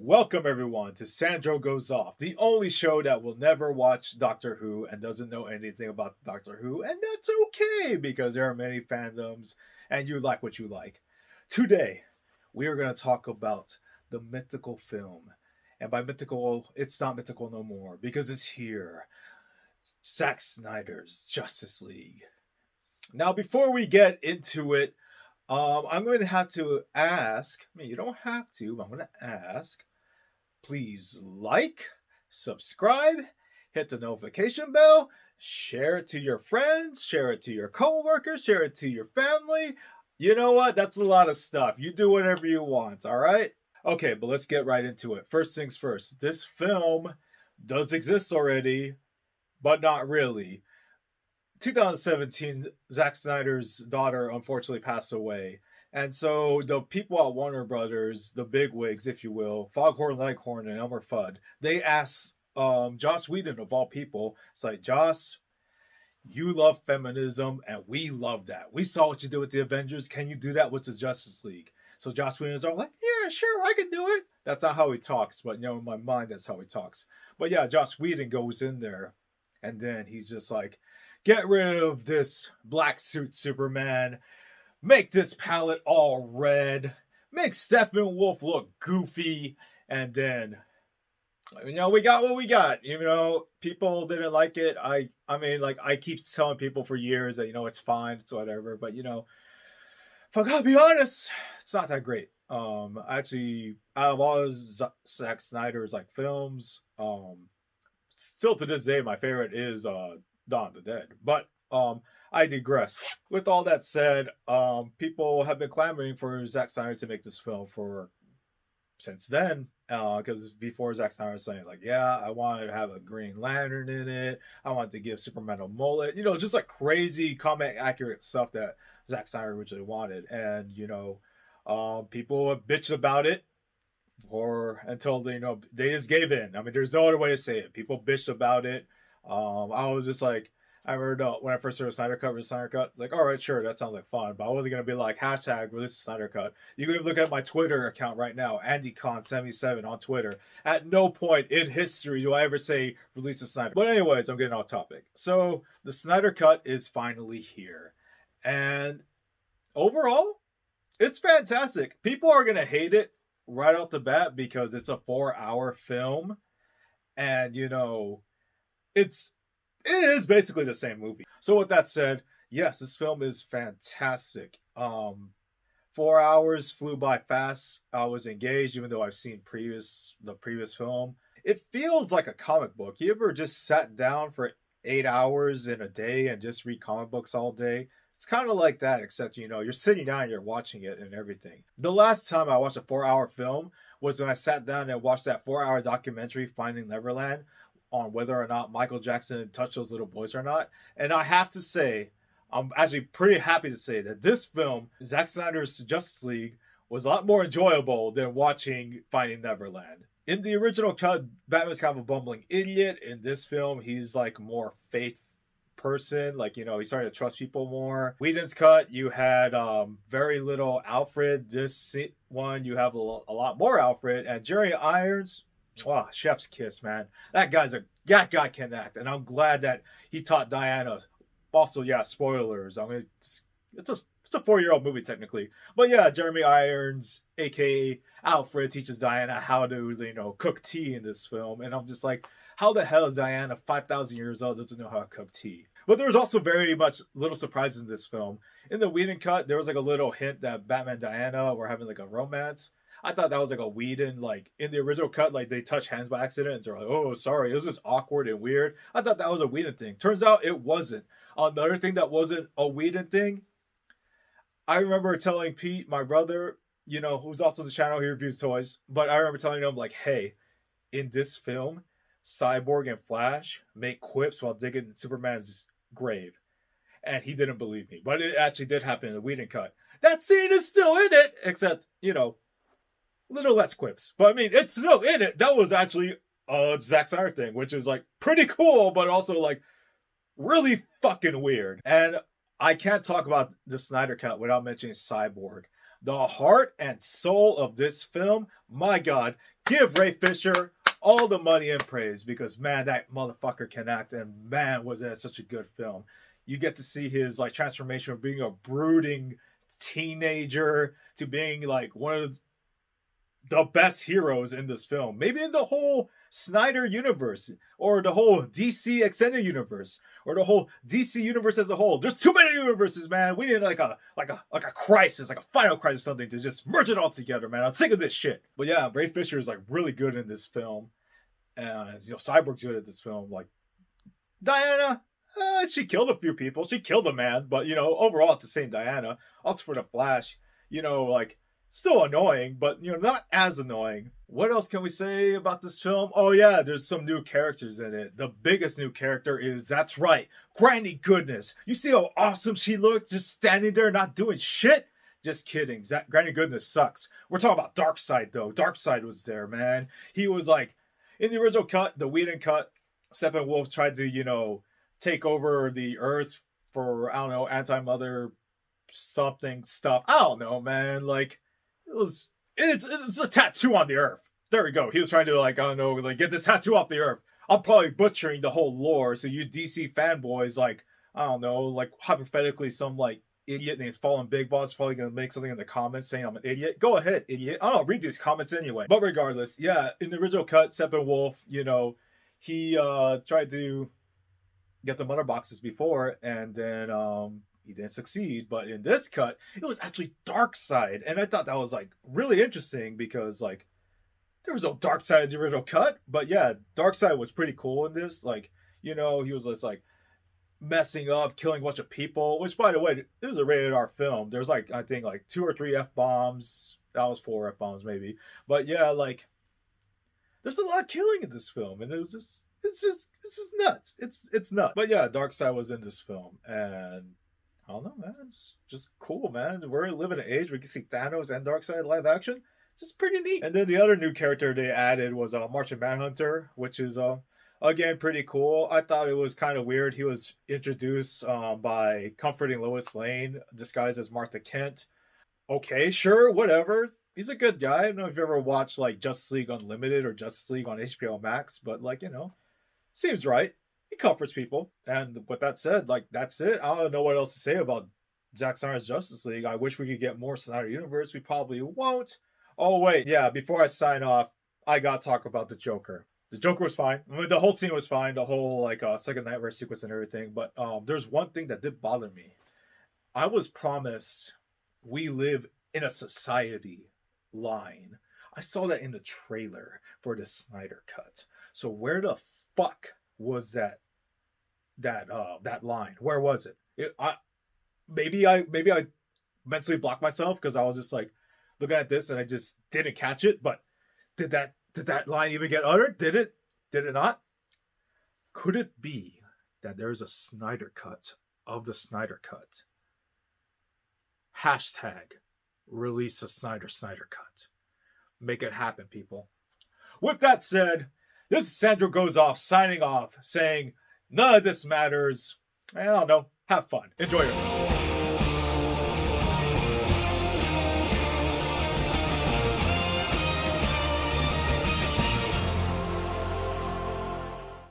Welcome everyone to Sandro Goes Off, the only show that will never watch Doctor Who and doesn't know anything about Doctor Who, and that's okay because there are many fandoms and you like what you like. Today, we are going to talk about the mythical film. And by mythical, it's not mythical no more because it's here. Zack Snyder's Justice League. Now, before we get into it, I'm going to have to ask. I mean, you don't have to, but I'm going to ask. Please like, subscribe, hit the notification bell, share it to your friends, share it to your coworkers, share it to your family. You know what? That's a lot of stuff. You do whatever you want, all right? Okay, but let's get right into it. First things first. This film does exist already, but not really. 2017, Zack Snyder's daughter unfortunately passed away. And so the people at Warner Brothers, the bigwigs, if you will, Foghorn Leghorn and Elmer Fudd, they asked Joss Whedon, of all people, it's like, Joss, you love feminism, and we love that. We saw what you did with the Avengers. Can you do that with the Justice League? So Joss Whedon's all like, yeah, sure, I can do it. That's not how he talks, but, in my mind, that's how he talks. But yeah, Joss Whedon goes in there, and then he's just like, get rid of this black suit Superman. Make this palette all red. Make Steppenwolf look goofy. And then, we got what we got. People didn't like it. I keep telling people for years that, it's fine. It's whatever. But, if I gotta be honest, it's not that great. Actually, out of all Zack Snyder's, films, still to this day, my favorite is Dawn of the Dead. But I digress. With all that said, people have been clamoring for Zack Snyder to make this film since then. Because before Zack Snyder was saying, I wanted to have a Green Lantern in it. I wanted to give Superman a mullet. Just crazy comic accurate stuff that Zack Snyder originally wanted. And, people have bitched about it until they just gave in. I mean, there's no other way to say it. People bitched about it. I was just like, I remember when I first heard Snyder Cut versus Snyder Cut, all right, sure, that sounds like fun, but I wasn't going to be like, hashtag release the Snyder Cut. You can look at my Twitter account right now, AndyCon77 on Twitter. At no point in history do I ever say release the Snyder. But anyways, I'm getting off topic. So the Snyder Cut is finally here. And overall, it's fantastic. People are going to hate it right off the bat because it's a 4-hour film. And, it is basically the same movie. So with that said, yes, this film is fantastic. 4 hours flew by fast. I was engaged, even though I've seen the previous film. It feels like a comic book. You ever just sat down for 8 hours in a day and just read comic books all day? It's kind of like that, except, you're sitting down and you're watching it and everything. The last time I watched a 4-hour film was when I sat down and watched that 4-hour documentary, Finding Neverland, on whether or not Michael Jackson touched those little boys or not. And I have to say, I'm actually pretty happy to say that this film, Zack Snyder's Justice League, was a lot more enjoyable than watching Finding Neverland. In the original cut, Batman's kind of a bumbling idiot. In this film, he's more faith person. He's starting to trust people more. Whedon's cut, you had very little Alfred. This one, you have a lot more Alfred. And Jerry Irons, wow, chef's kiss, man. That guy can act, and I'm glad that he taught Diana. Also, yeah, spoilers. I mean, it's a 4-year-old movie technically, but yeah, Jeremy Irons, aka Alfred, teaches Diana how to cook tea in this film, and I'm just like, how the hell is Diana 5,000 years old doesn't know how to cook tea? But there was also very much little surprises in this film. In the Whedon cut, there was a little hint that Batman and Diana were having a romance. I thought that was a Whedon, in the original cut, they touch hands by accident, and they're like, oh, sorry, it was just awkward and weird. I thought that was a Whedon thing. Turns out it wasn't. Another thing that wasn't a Whedon thing, I remember telling Pete, my brother, who's also the channel, he reviews toys, but I remember telling him, hey, in this film, Cyborg and Flash make quips while digging Superman's grave. And he didn't believe me, but it actually did happen in the Whedon cut. That scene is still in it, except, little less quips, but I mean, it's still in it. That was actually a Zack Snyder thing, which is pretty cool, but also really fucking weird. And I can't talk about the Snyder cut without mentioning Cyborg. the heart and soul of this film. My God, give Ray Fisher all the money and praise, because man, that motherfucker can act, and man, was that such a good film. You get to see his like transformation from being a brooding teenager to being like one of the best heroes in this film, maybe in the whole Snyder universe, or the whole DC extended universe, or the whole DC universe as a whole. There's too many universes, man. We need like a crisis, like a final crisis, something to just merge it all together, man. I'm sick of this shit. But yeah, Ray Fisher is like really good in this film, and you know, Cyborg's good at this film. Like Diana, she killed a few people, she killed a man, but you know, overall it's the same Diana. Also for the Flash, you know, like still annoying, but you know, not as annoying. What else can we say about this film? Oh yeah, there's some new characters in it. The biggest new character is, that's right, Granny Goodness. You see how awesome she looked just standing there not doing shit? Just kidding. Granny Goodness sucks. We're talking about Darkseid though. Darkseid was there, man. He was like, in the original cut, the Whedon cut, Steppenwolf tried to, you know, take over the Earth for, I don't know, anti-mother something stuff. I don't know, man. Like, it's a tattoo on the Earth. There we go. He was trying to, like, I don't know, like, get this tattoo off the Earth. I'm probably butchering the whole lore, so you DC fanboys, like, I don't know, like, hypothetically, some, like, idiot named Fallen Big Boss probably gonna make something in the comments saying I'm an idiot. Go ahead, idiot. I don't read these comments anyway. But regardless, yeah, in the original cut, Steppenwolf, you know, he tried to get the mother boxes before, and then he didn't succeed. But in this cut, it was actually Darkseid, and I thought that was like really interesting, because like there was no Darkseid in the original cut, but yeah, Darkseid was pretty cool in this. Like, you know, he was just like messing up, killing a bunch of people, which by the way, this is a rated R film. There's like, I think like 2 or 3 F-bombs. That was 4 F-bombs maybe. But yeah, like there's a lot of killing in this film, and it's just nuts. It's nuts. But yeah, Darkseid was in this film, and I don't know, man. It's just cool, man. We're living in an age where you can see Thanos and Darkseid live action. It's just pretty neat. And then the other new character they added was Martian Manhunter, which is again pretty cool. I thought it was kind of weird. He was introduced by comforting Lois Lane, disguised as Martha Kent. Okay, sure, whatever. He's a good guy. I don't know if you ever watched like Justice League Unlimited or Justice League on HBO Max, but like, you know, seems right. He comforts people. And with that said, like, that's it. I don't know what else to say about Zack Snyder's Justice League. I wish we could get more Snyder Universe. We probably won't. Oh, wait. Yeah, before I sign off, I got to talk about the Joker. The Joker was fine. I mean, the whole scene was fine. The whole, like, second nightmare sequence and everything. But there's one thing that did bother me. I was promised we live in a society line. I saw that in the trailer for the Snyder Cut. So where the fuck was that line? Where was it? Maybe I mentally blocked myself because I was just like looking at this and I just didn't catch it. But did that line even get uttered? Did it not? Could it be that there's a Snyder Cut of the Snyder Cut? Hashtag release a Snyder Cut. Make it happen, people. With that said, this is Sandro Goes Off signing off, saying none of this matters. I don't know. Have fun. Enjoy yourself.